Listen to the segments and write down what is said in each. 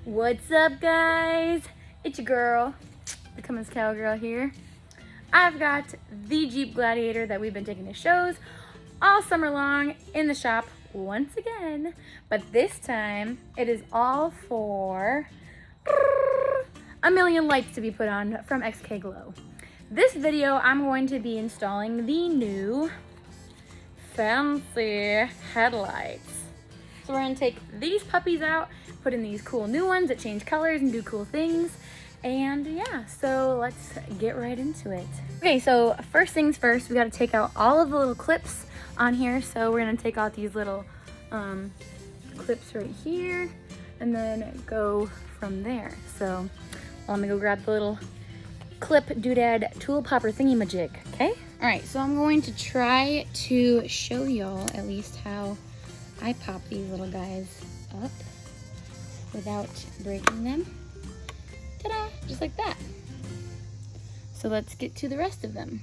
What's up, guys? It's your girl, the Cummins Cowgirl here. I've got the Jeep Gladiator that we've been taking to shows all summer long in the shop once again, but this time it is all for a million lights to be put on from XKGLOW. This video, I'm going to be installing the new fancy headlights. So we're gonna take these puppies out, put in these cool new ones that change colors and do cool things. And yeah, so let's get right into it. Okay, so first things first, we gotta take out all of the little clips on here. So we're gonna take out these little clips right here and then go from there. So let me go grab the little clip doodad tool popper thingy majig, okay? All right, so I'm going to try to show y'all at least how I pop these little guys up without breaking them. Ta-da, just like that. So let's get to the rest of them.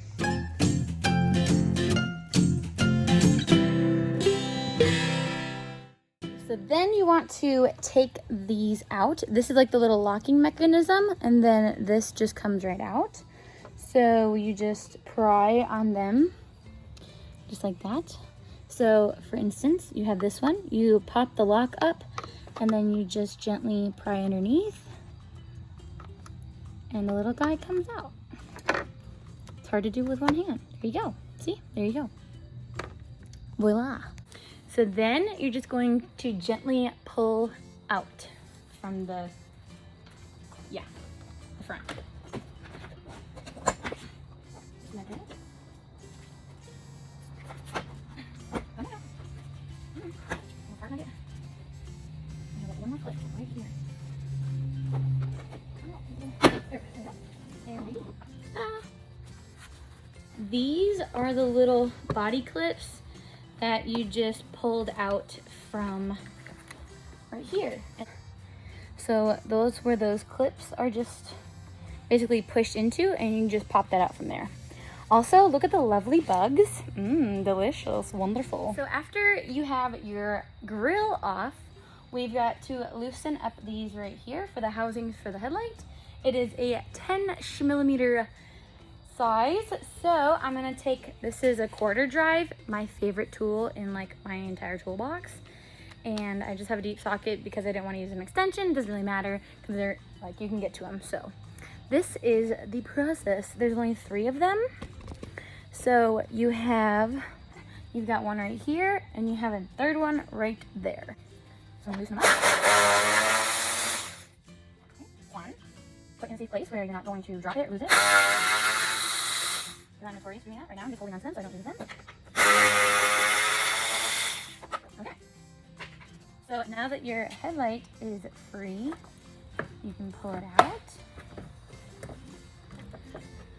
So then you want to take these out. This is like the little locking mechanism, and then this just comes right out. So you just pry on them, just like that. So for instance, you have this one, you pop the lock up and then you just gently pry underneath and the little guy comes out. It's hard to do with one hand. There you go. See, there you go. Voila. So then you're just going to gently pull out from the front. These are the little body clips that you just pulled out from right here. So those where those clips are just basically pushed into, and you can just pop that out from there. Also, look at the lovely bugs. Delicious, wonderful. So after you have your grill off, we've got to loosen up these right here for the housings for the headlight. It is a 10mm size. So I'm gonna take, this is a quarter drive, my favorite tool in like my entire toolbox. And I just have a deep socket because I didn't want to use an extension. Doesn't really matter because they're like, you can get to them. So this is the process. There's only 3 of them. So you've got one right here and you have a third one right there. So I'm loosen them up. Okay, 1. Put in a safe place where you're not going to drop it or lose it. I'm notorious for doing that right now. I'm just holding on to them so I don't lose them. Okay. So now that your headlight is free, you can pull it out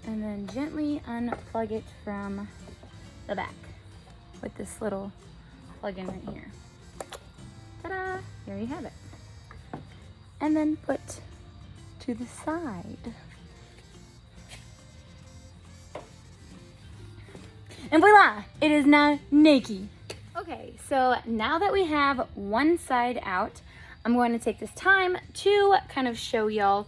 and then gently unplug it from the back with this little plug-in right here. Ta-da! There you have it. And then put to the side. And voila! It is now naked. Okay, so now that we have one side out, I'm going to take this time to kind of show y'all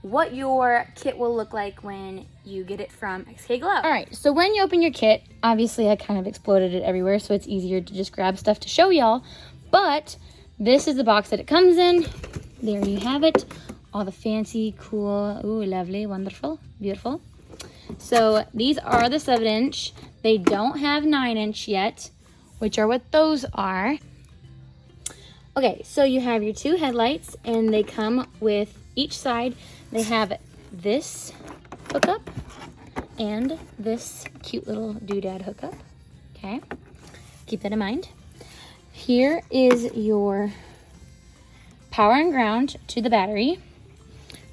what your kit will look like when you get it from XKGLOW. All right, so when you open your kit, obviously I kind of exploded it everywhere, so it's easier to just grab stuff to show y'all. But this is the box that it comes in. There you have it. All the fancy, cool, ooh, lovely, wonderful, beautiful. So these are the 7-inch. They don't have 9-inch yet, which are what those are. Okay, so you have your 2 headlights, and they come with each side. They have this hookup and this cute little doodad hookup. Okay, keep that in mind. Here is your power and ground to the battery,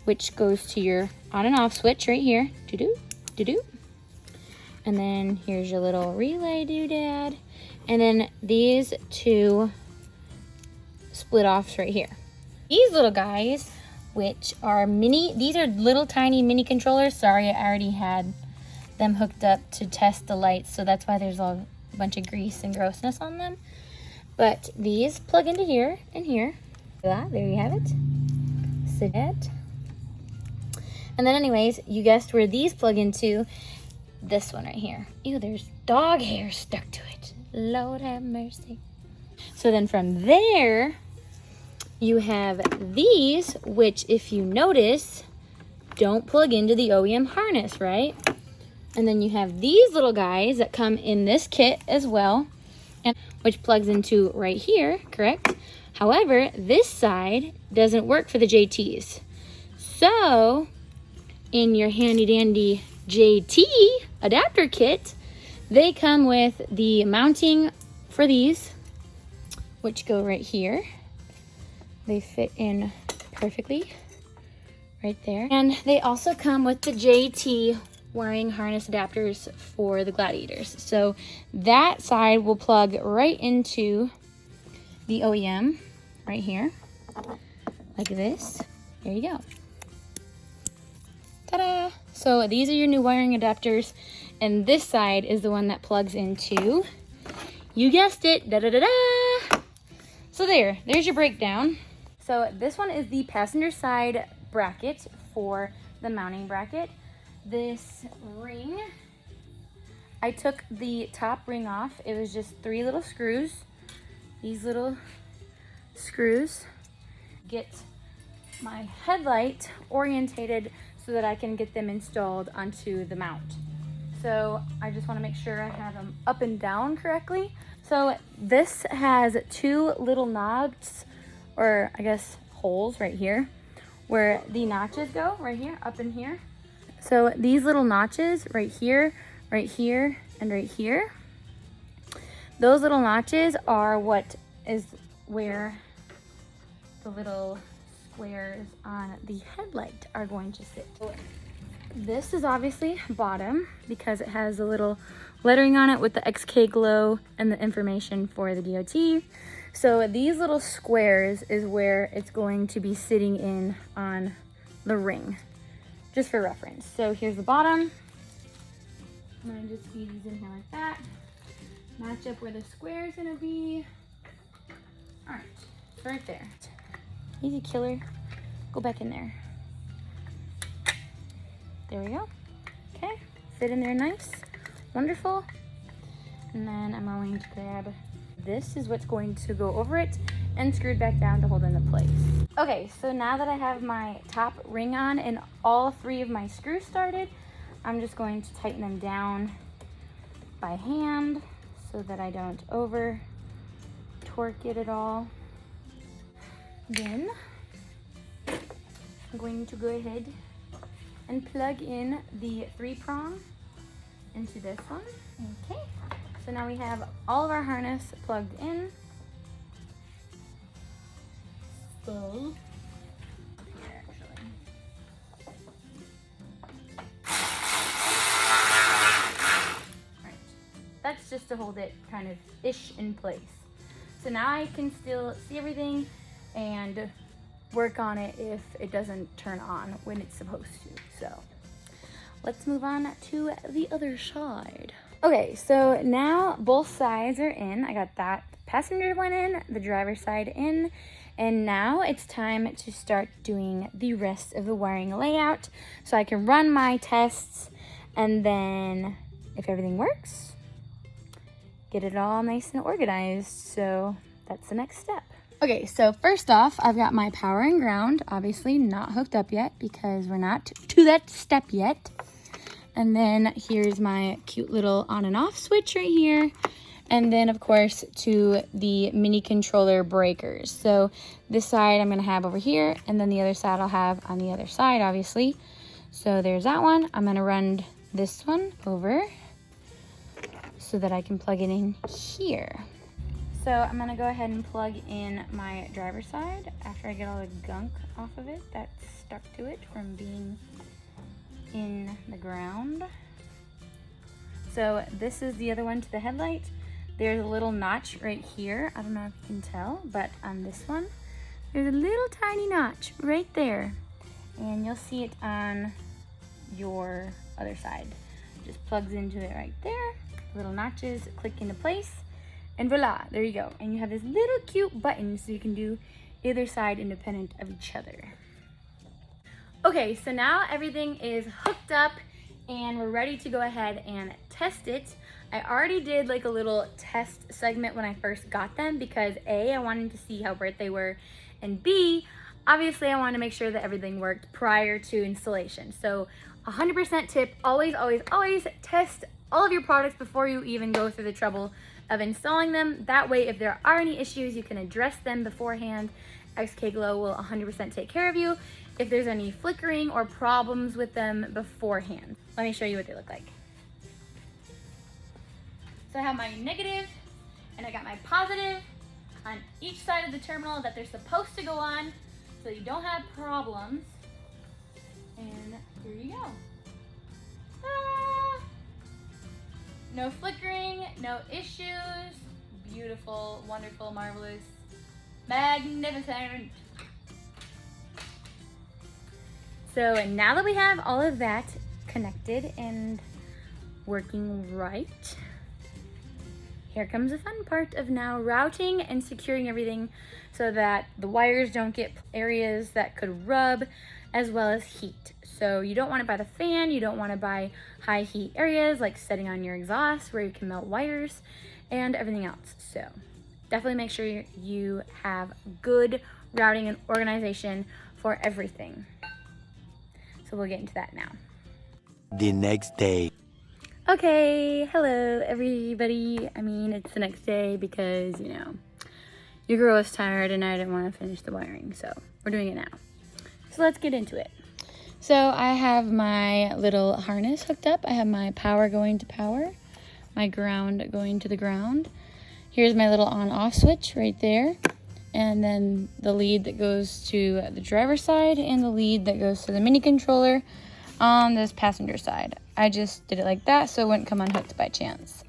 which goes to your on and off switch right here. Do-do, do-do. And then here's your little relay doodad. And then these 2 split offs right here. These little guys, which are mini, these are little tiny mini controllers. Sorry, I already had them hooked up to test the lights, so that's why there's a bunch of grease and grossness on them. But these plug into here and here. Voila, there you have it. it. And then anyways, you guessed where these plug into. This one right here. Ew, there's dog hair stuck to it. Lord have mercy. So then from there, you have these, which if you notice, don't plug into the OEM harness, right? And then you have these little guys that come in this kit as well, and which plugs into right here, correct? However, this side doesn't work for the JTs. So in your handy dandy JT adapter kit, they come with the mounting for these, which go right here. They fit in perfectly right there. And they also come with the JT wiring harness adapters for the Gladiators. So that side will plug right into the OEM right here, like this. There you go. Ta-da! So these are your new wiring adapters, and this side is the one that plugs into, you guessed it, da-da-da-da! So there's your breakdown. So this one is the passenger side bracket for the mounting bracket. This ring, I took the top ring off. It was just 3 little screws. These little screws get my headlight orientated so that I can get them installed onto the mount. So I just want to make sure I have them up and down correctly. So this has 2 little knobs, or I guess holes right here, where the notches go, right here, up in here. So these little notches right here, and right here, those little notches are what is where the little squares on the headlight are going to sit. This is obviously bottom because it has a little lettering on it with the XKGLOW and the information for the DOT. So these little squares is where it's going to be sitting in on the ring, just for reference. So here's the bottom. I'm gonna just feed these in here like that. Match up where the square is gonna be. All right, right there. Easy killer, go back in there. There we go. Okay, fit in there nice, wonderful. And then I'm going to grab, this is what's going to go over it and screwed back down to hold into place. Okay, so now that I have my top ring on and all 3 of my screws started, I'm just going to tighten them down by hand so that I don't over torque it at all. Then I'm going to go ahead and plug in the 3-prong into this one. Okay, so now we have all of our harness plugged in. So, here actually. Alright, that's just to hold it kind of ish in place. So now I can still see everything and work on it if it doesn't turn on when it's supposed to. So let's move on to the other side. Okay, so now both sides are in. I got that passenger one in, the driver's side in, and now it's time to start doing the rest of the wiring layout so I can run my tests, and then if everything works, get it all nice and organized. So that's the next step. Okay, so first off, I've got my power and ground, obviously not hooked up yet because we're not to that step yet. And then here's my cute little on and off switch right here. And then of course to the mini controller breakers. So this side I'm gonna have over here, and then the other side I'll have on the other side, obviously. So there's that one. I'm gonna run this one over so that I can plug it in here. So I'm gonna go ahead and plug in my driver's side after I get all the gunk off of it that's stuck to it from being in the ground. So this is the other one to the headlight. There's a little notch right here. I don't know if you can tell, but on this one, there's a little tiny notch right there. And you'll see it on your other side. Just plugs into it right there. Little notches click into place. And voila, there you go. And you have this little cute button so you can do either side independent of each other. Okay, so now everything is hooked up and we're ready to go ahead and test it. I already did like a little test segment when I first got them because A, I wanted to see how bright they were, and B, obviously I wanted to make sure that everything worked prior to installation. So 100% tip, always, always, always test all of your products before you even go through the trouble of installing them. That way, if there are any issues, you can address them beforehand. XKGLOW will 100% take care of you if there's any flickering or problems with them beforehand. Let me show you what they look like. So I have my negative and I got my positive on each side of the terminal that they're supposed to go on so you don't have problems. And here you go. Ah! No flickering, no issues. Beautiful, wonderful, marvelous, magnificent. So now that we have all of that connected and working right, here comes the fun part of now routing and securing everything so that the wires don't get areas that could rub, as well as heat. So you don't want it by the fan, you don't want to buy high heat areas like setting on your exhaust where you can melt wires and everything else. So definitely make sure you have good routing and organization for everything. So we'll get into that now. The next day. Okay, hello everybody. I mean, it's the next day because, you know, your girl was tired and I didn't want to finish the wiring, so we're doing it now. So let's get into it. So I have my little harness hooked up. I have my power going to power, my ground going to the ground. Here's my little on-off switch right there. And then the lead that goes to the driver's side and the lead that goes to the mini controller on this passenger side. I just did it like that so it wouldn't come unhooked by chance.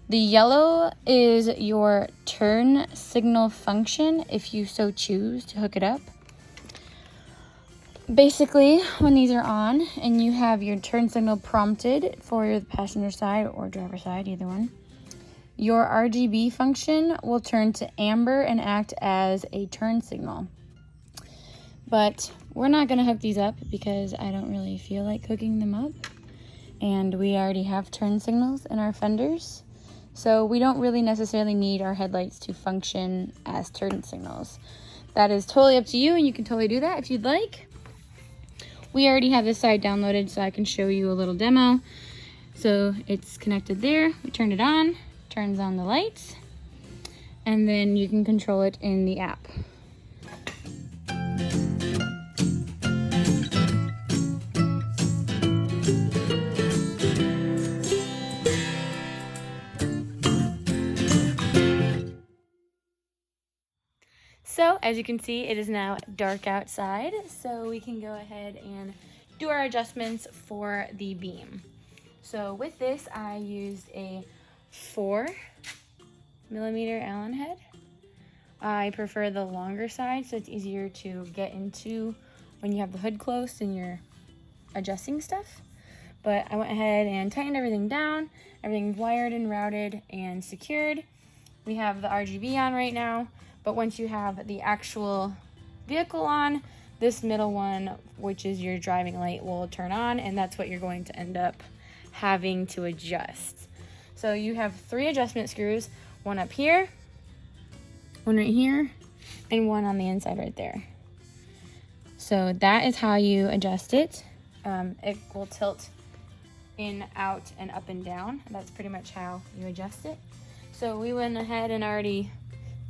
The yellow is your turn signal function if you so choose to hook it up. Basically, when these are on and you have your turn signal prompted for the passenger side or driver side, either one, your RGB function will turn to amber and act as a turn signal. But we're not going to hook these up because I don't really feel like hooking them up. And we already have turn signals in our fenders. So we don't really necessarily need our headlights to function as turn signals. That is totally up to you, and you can totally do that if you'd like. We already have this side downloaded so I can show you a little demo. So it's connected there. We turn it on, turns on the lights, and then you can control it in the app. So as you can see, it is now dark outside, so we can go ahead and do our adjustments for the beam. So with this, I used a 4mm Allen head. I prefer the longer side so it's easier to get into when you have the hood closed and you're adjusting stuff. But I went ahead and tightened everything down. Everything's wired and routed and secured. We have the RGB on right now, but once you have the actual vehicle on, this middle one, which is your driving light, will turn on, and that's what you're going to end up having to adjust. So you have 3 adjustment screws, one up here, one right here, and one on the inside right there. So that is how you adjust it. It will tilt in, out, and up and down. That's pretty much how you adjust it. So we went ahead and already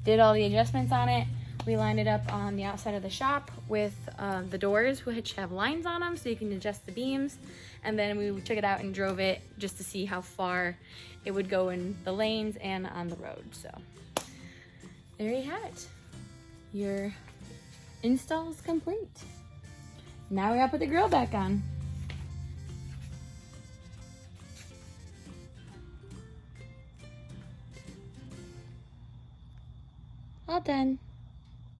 did all the adjustments on it. We lined it up on the outside of the shop with the doors, which have lines on them so you can adjust the beams. And then we took it out and drove it just to see how far it would go in the lanes and on the road. So there you have it. Your install is complete. Now we gotta put the grill back on. All done.